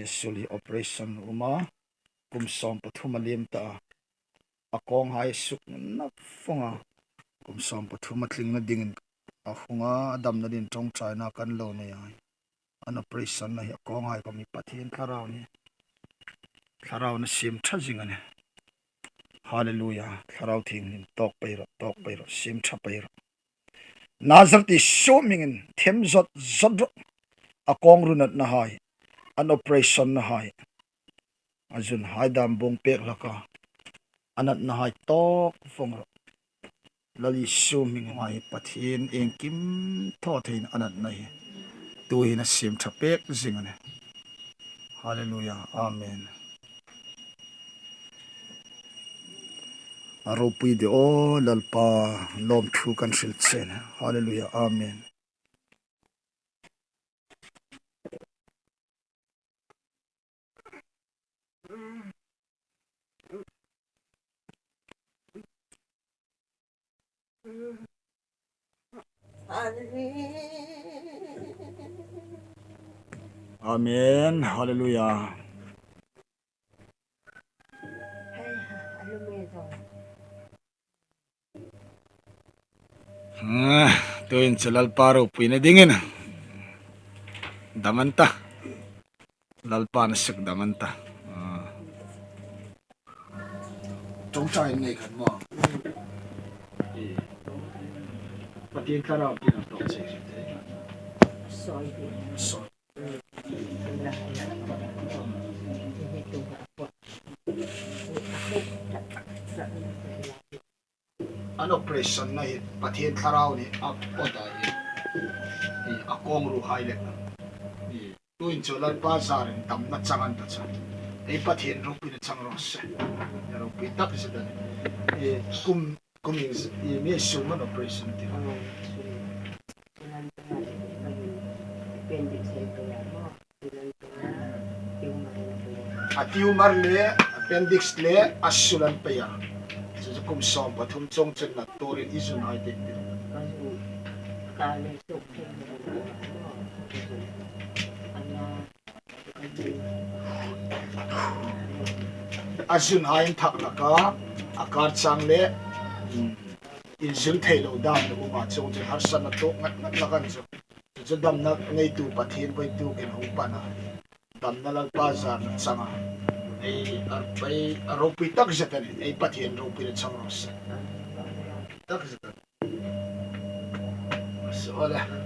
Sul Operation uma kumsom pathuma lim ta akong hai suk na fonga kumsom pathuma tling na dingin ahunga damna din tong China kan lo ne ai an operation na hi akong hai kami pathian tharau na sim thajing ane hallelujah tharau thing tok pairo sim thapairo nazarti hmingin them zot akong runat na hai an operation na hai ajun haidam bong pek laka anat na hai tok phong lali hming hai pathin engkim tho thein anat na hi tu hi na sim thapek zingane hallelujah amen aropui de o lalpa lom thu kan sil chen hallelujah amen amen hallelujah tuin celal paro puina dingin damanta lalpa na sik damanta trong trai này kan mo patien karao pina to che soy an operation na hi patien karao ni ap oda hi akong ru haile tuin cholan pa sarin damna changan ta cha ei patien ro pina chang ro se ro pi tak se da kuming me suman operation ti tumor le appendix le asulan pa ya so kum som pathum chong chen na torin isun hai te asun hain thak laka akar chang le injil thailo dam no ma chong chen har san na to ngat lakan so dam na ngai tu pathin bai tu ken hu pa na dam na lag pa za na changa ei arpai aropi tak jatan ei pathian ropi na chang ros tak jatan so ala